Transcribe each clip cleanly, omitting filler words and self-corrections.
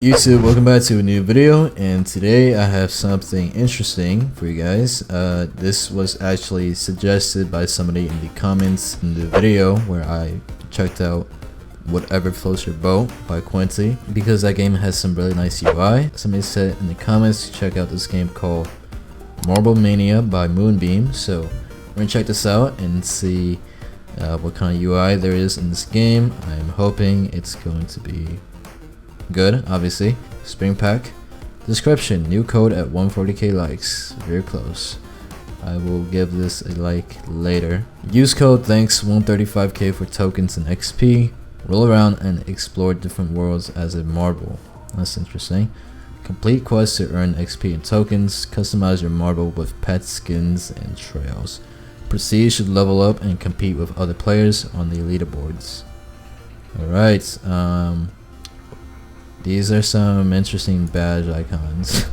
YouTube, welcome back to a new video, and today I have something interesting for you guys. This was actually suggested by somebody in the comments in the video where I checked out Whatever Floats Your Boat by Quincy, because that game has some really nice UI. Somebody said in the comments to check out this game called Marble Mania by Moonbeam, so we're gonna check this out and see what kind of UI there is in this game. I'm hoping it's going to be good, obviously. Spring pack. Description: new code at 140k likes. Very close. I will give this a like later. Use code thanks 135k for tokens and XP. Roll around and explore different worlds as a marble. That's interesting. Complete quests to earn XP and tokens. Customize your marble with pet skins and trails. Proceed should level up and compete with other players on the leaderboards. Alright, these are some interesting badge icons.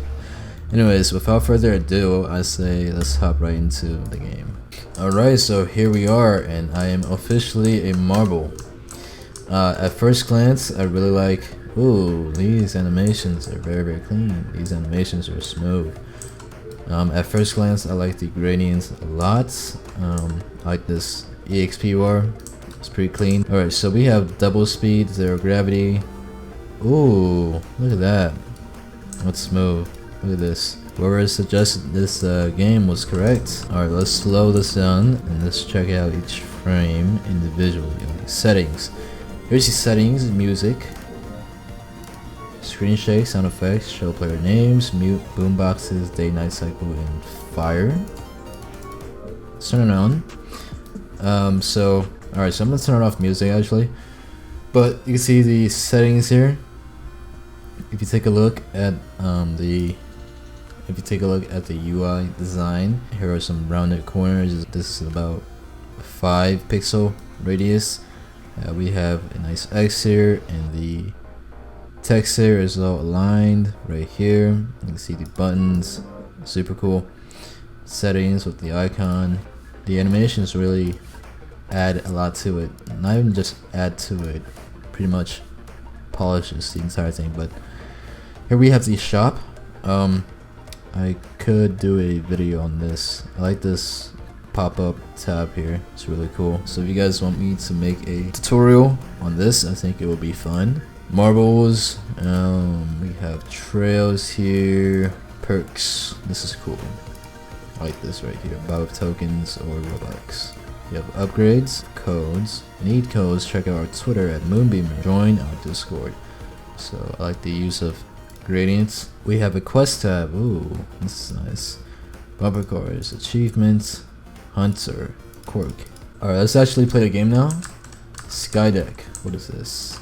Anyways, without further ado, I say let's hop right into the game. Alright, so here we are, and I am officially a marble. At first glance, I really like, ooh, these animations are very clean. These animations are smooth. At first glance, I like the gradients a lot. I like this EXP bar. It's pretty clean. Alright, so we have double speed, zero gravity. Ooh, look at that. That's smooth. Look at this. Whoever suggested this game was correct. Alright, let's slow this down and let's check out each frame individually. Okay, settings. Here's the settings: music, screen shake, sound effects, show player names, mute, boomboxes, day night cycle, and fire. Let's turn it on. Alright, so I'm gonna turn off music actually. But you can see the settings here. If you take a look at the UI design, here are some rounded corners. This is about 5 pixel radius. We have a nice X here, and the text here is all aligned right here. You can see the buttons, super cool. Settings with the icon. The animations really add a lot to it. Not even just add to it, pretty much polishes the entire thing. But here we have the shop. I could do a video on this. I like this pop-up tab here. It's really cool. So if you guys want me to make a tutorial on this, I think it will be fun. Marbles. We have trails here. Perks. This is cool. I like this right here. Buy with tokens or Roblox. You have upgrades, codes. Need codes? Check out our Twitter at Moonbeamer. Join our Discord. So I like the use of gradients. We have a quest tab. Ooh, this is nice. Bumper cars, achievements, hunter, quirk. Alright, let's actually play the game now. Skydeck. What is this?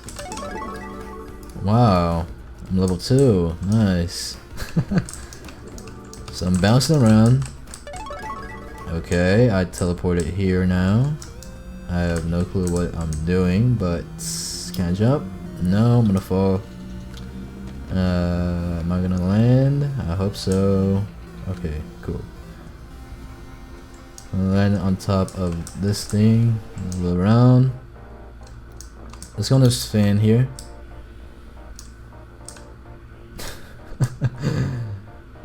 Wow, I'm level 2. Nice. So I'm bouncing around. Okay, I teleported here now. I have no clue what I'm doing, but can I jump? No, I'm gonna fall. Am I gonna land? I hope so. Okay, cool. I'm gonna land on top of this thing, go around. Let's go on this fan here.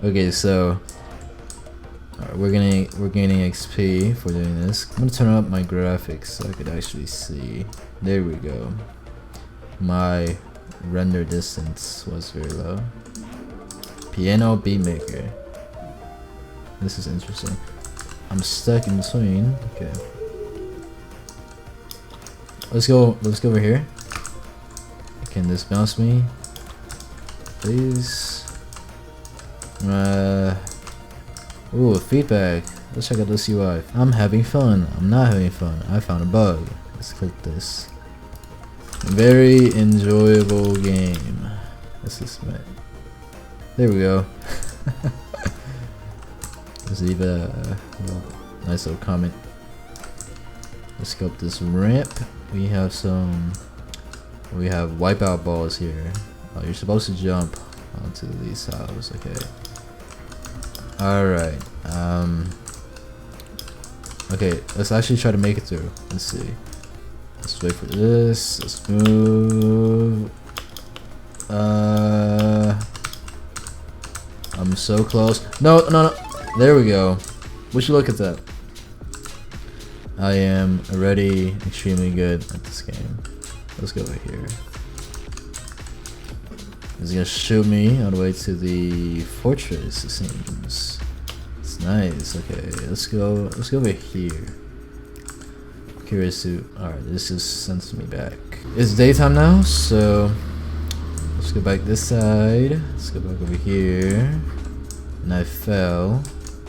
Okay, so we're gaining XP for doing this. I'm gonna turn up my graphics so I could actually see. There we go. My render distance was very low. Piano beat maker. This is interesting. I'm stuck in between. Okay. Let's go over here. Can this bounce me? Please. Ooh, feedback. Let's check out this UI. I'm having fun. I'm not having fun. I found a bug. Let's click this. Very enjoyable game. This is it. There we go. Let's leave a nice little comment. Let's go up this ramp. We have wipeout balls here. Oh, you're supposed to jump onto these tiles. Okay. Alright. Okay, let's actually try to make it through. Let's see. Let's wait for this. Let's move. I'm so close. No, no, no. There we go. Would you look at that? I am already extremely good at this game. Let's go over here. He's gonna shoot me all the way to the fortress, it seems. It's nice. Okay, let's go over here. Curious to. Alright, this just sends me back. It's daytime now, so let's go back this side. Let's go back over here. And I fell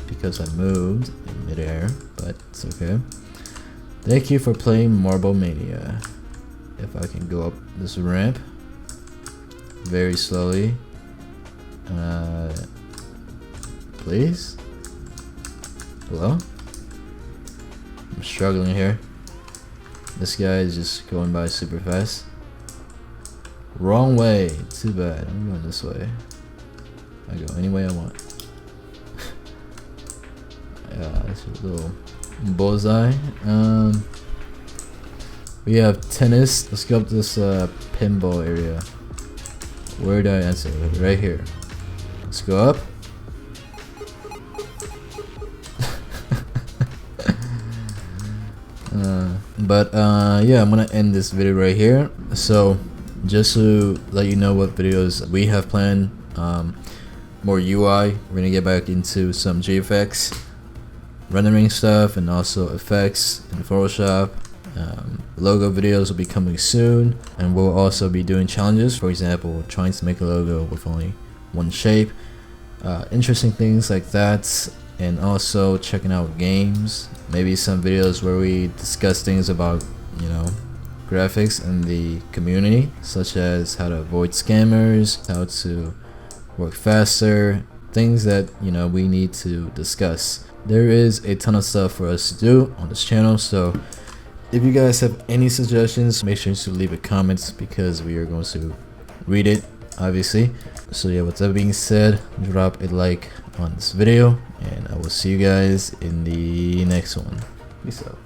because I moved in midair, but it's okay. Thank you for playing Marble Mania. If I can go up this ramp very slowly. Please? Hello? I'm struggling here. This guy is just going by super fast. Wrong way. Too bad. I'm going this way. I go any way I want. Yeah, it's a little bullseye. We have tennis. Let's go up this pinball area. Where did I answer? Right here. Let's go up. Yeah, I'm gonna end this video right here. So just to let you know what videos we have planned, more UI, we're gonna get back into some GFX rendering stuff and also effects in Photoshop. Logo videos will be coming soon, and we'll also be doing challenges. For example, trying to make a logo with only one shape, interesting things like that, and also checking out games, maybe some videos where we discuss things about, you know, graphics in the community, such as how to avoid scammers, how to work faster, things that, you know, we need to discuss. There is a ton of stuff for us to do on this channel, so if you guys have any suggestions, make sure to leave a comment because we are going to read it, obviously. So yeah, with that being said, drop a like on this video, and I will see you guys in the next one. Peace out.